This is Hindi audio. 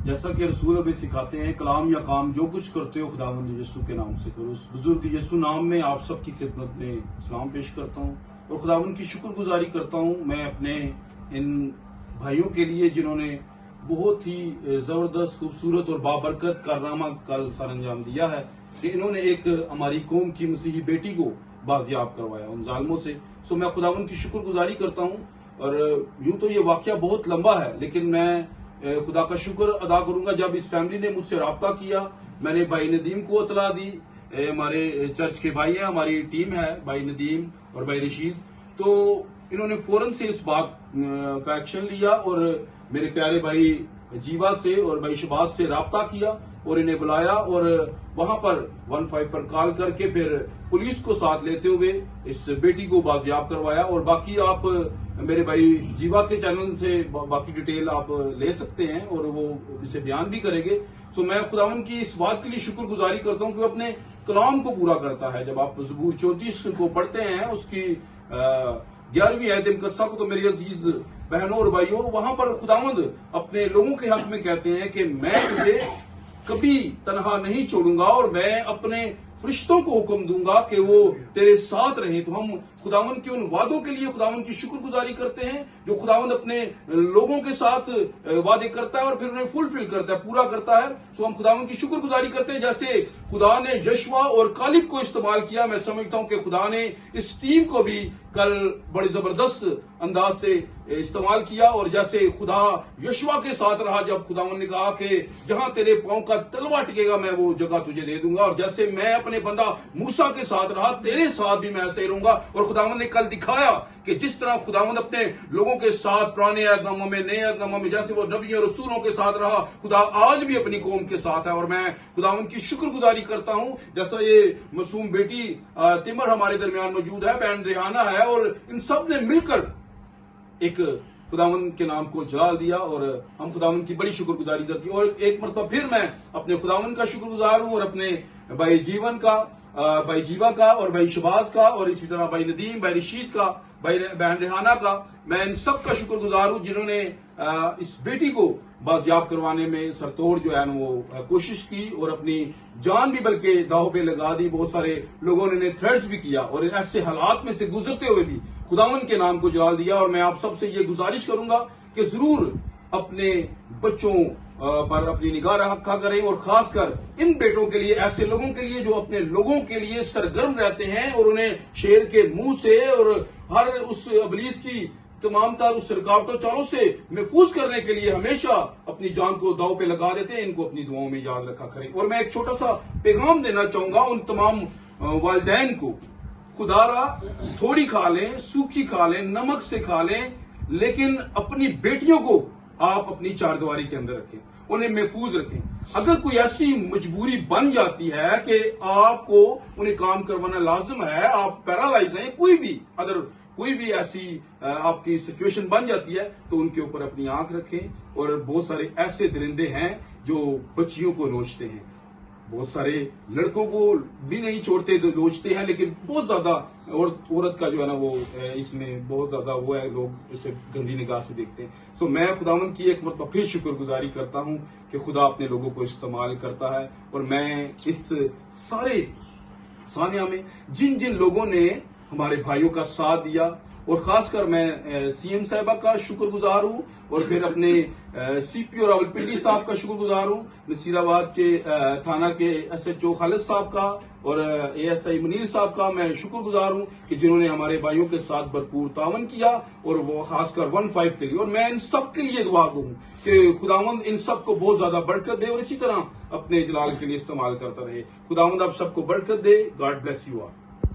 जैसा कि रसूल हमें सिखाते हैं, कलाम या काम जो कुछ करते हो खुदावंद यीशु के नाम से करो। उस बुजुर्ग यीशु नाम में आप सबकी खिदमत में सलाम पेश करता हूँ और खुदावंद की शुक्रगुजारी करता हूँ मैं अपने इन भाइयों के लिए जिन्होंने बहुत ही जबरदस्त, खूबसूरत और बाबरकत कारनामा कल सर अंजाम दिया है कि इन्होंने एक हमारी कौम की मसीही बेटी को बाजियाब करवाया उन जालमों से। सो मैं खुदावंद की शुक्रगुजारी करता हूँ। और यूं तो ये वाकया बहुत लंबा है, लेकिन मैं खुदा का शुक्र अदा करूंगा जब इस फैमिली ने मुझसे रब्ता किया। मैंने भाई नदीम को इतला दी, हमारे चर्च के भाई हैं, हमारी टीम है, भाई नदीम और भाई रशीद, तो इन्होंने फौरन से इस बात का एक्शन लिया और मेरे प्यारे भाई जीवा से और भाई शबाज से रब्ता किया और इन्हें बुलाया और वहां पर 15 पर कॉल करके फिर पुलिस को साथ लेते हुए इस बेटी को बाजियाब करवाया। और बाकी आप मेरे भाई जीवा के चैनल से बाकी डिटेल आप ले सकते हैं और वो इसे बयान भी करेंगे। सो मैं खुदावंद की इस बात के लिए शुक्रगुजारी करता हूं कि वो अपने कलाम को पूरा करता है। जब आप ज़बूर 34 को पढ़ते हैं, उसकी 11वीं आयत मुकद्दसा को, तो मेरी अजीज बहनों और भाइयों, वहां पर खुदावंद अपने लोगों के हक में कहते हैं कि मैं तुझे कभी तनहा नहीं छोड़ूंगा और मैं अपने फरिश्तों को हुक्म दूंगा कि वो तेरे साथ रहें। तो हम खुदावंद के उन वादों के लिए खुदावंद की शुक्रगुजारी करते हैं जो खुदावंद अपने लोगों के साथ वादे करता है और फिर उन्हें फुलफिल करता है, पूरा करता है। सो हम खुदावंद की शुक्रगुजारी करते हैं। जैसे खुदा ने यशवा और कालिब को इस्तेमाल किया, मैं समझता हूं कि खुदा ने इस टीम को भी कल बड़े जबरदस्त अंदाज से इस्तेमाल किया। और जैसे खुदा यशवा के साथ रहा जब खुदावंद ने कहा कि जहां तेरे पांव का तलवा टिकेगा मैं वो जगह तुझे दे दूंगा, और जैसे मैं अपने बंदा मूसा के साथ रहा तेरे साथ भी मैं ऐसे ही रहूंगा। और खुदावंद ने कल दिखाया कि जिस तरह खुदावंद अपने लोगों के साथ पुराने अहदनामों में, नए अहदनामों में जैसे वो नबी और रसूलों के साथ रहा, खुदा आज भी अपनी कौम के साथ है। और मैं खुदावंद की शुक्रगुजारी करता हूं। जैसा ये मासूम बेटी तिमर हमारे दरमियान मौजूद है, बहन रेहाना है, और इन सब ने मिलकर एक खुदावंद के नाम को जलाल दिया और हम खुदावंद की बड़ी शुक्रगुजारी करती हैं। और एक मरतबा फिर मैं अपने खुदावंद का शुक्रगुजार हूं और अपने भाई जीवन का, भाई जीवा का और भाई शबाज का और इसी तरह भाई नदीम, भाई रशीद का, भाई बहन रेहाना का, मैं इन सब का शुक्रगुजार हूं जिन्होंने इस बेटी को बाजियाब करवाने में सरतोड़ जो है वो कोशिश की और अपनी जान भी बल्कि दाव पे लगा दी। बहुत सारे लोगों ने थ्रेट्स भी किया और ऐसे हालात में से गुजरते हुए भी खुदावंद के नाम को जलाल दिया। और मैं आप सबसे ये गुजारिश करूंगा कि जरूर अपने बच्चों पर अपनी निगाह रखा करें और खासकर इन बेटों के लिए, ऐसे लोगों के लिए जो अपने लोगों के लिए सरगर्म रहते हैं और उन्हें शेर के मुंह से और हर उस अबलीस की तमाम तार उस रुकावटों चालों से महफूज करने के लिए हमेशा अपनी जान को दाव पे लगा देते हैं। इनको अपनी दुआओं में याद रखा करें। और मैं एक छोटा सा पैगाम देना चाहूंगा उन तमाम वालिदैन को, खुदारा थोड़ी खा लें, सूखी खा लें, नमक से खा लें, लेकिन अपनी बेटियों को आप अपनी चारदीवारी के अंदर रखें, उन्हें महफूज रखें। अगर कोई ऐसी मजबूरी बन जाती है कि आपको उन्हें काम करवाना लाजिम है, आप पैरालाइज हैं, कोई भी ऐसी आपकी सिचुएशन बन जाती है, तो उनके ऊपर अपनी आंख रखें। और बहुत सारे ऐसे दरिंदे हैं जो बच्चियों को नोचते हैं, बहुत सारे लड़कों को भी नहीं छोड़ते, नोचते हैं, लेकिन बहुत ज्यादा औरत का जो है ना वो इसमें बहुत ज्यादा वो है, लोग इसे गंदी निगाह से देखते हैं। सो मैं खुदावंद की एक मतलब फिर शुक्रगुजारी करता हूं कि खुदा अपने लोगों को इस्तेमाल करता है। और मैं इस सारे सानिया में जिन जिन लोगों ने हमारे भाइयों का साथ दिया, और खासकर मैं सीएम साहिबा का शुक्रगुजार हूं और फिर अपने सीपीओ रावलपिंडी साहब का शुक्रगुजार हूं, नसीराबाद के थाना के एसएचओ खालिद साहब का और एएसआई मुनीर साहब का मैं शुक्रगुजार हूं कि जिन्होंने हमारे भाइयों के साथ भरपूर तावन किया, और वो खासकर 15 के लिए। और मैं इन सब के लिए दुआ दूं कि खुदावंद इन सब को बहुत ज्यादा बरकत दे और इसी तरह अपने जलाल के लिए इस्तेमाल करता रहे। खुदावंद आप सबको बरकत दे। God bless you all.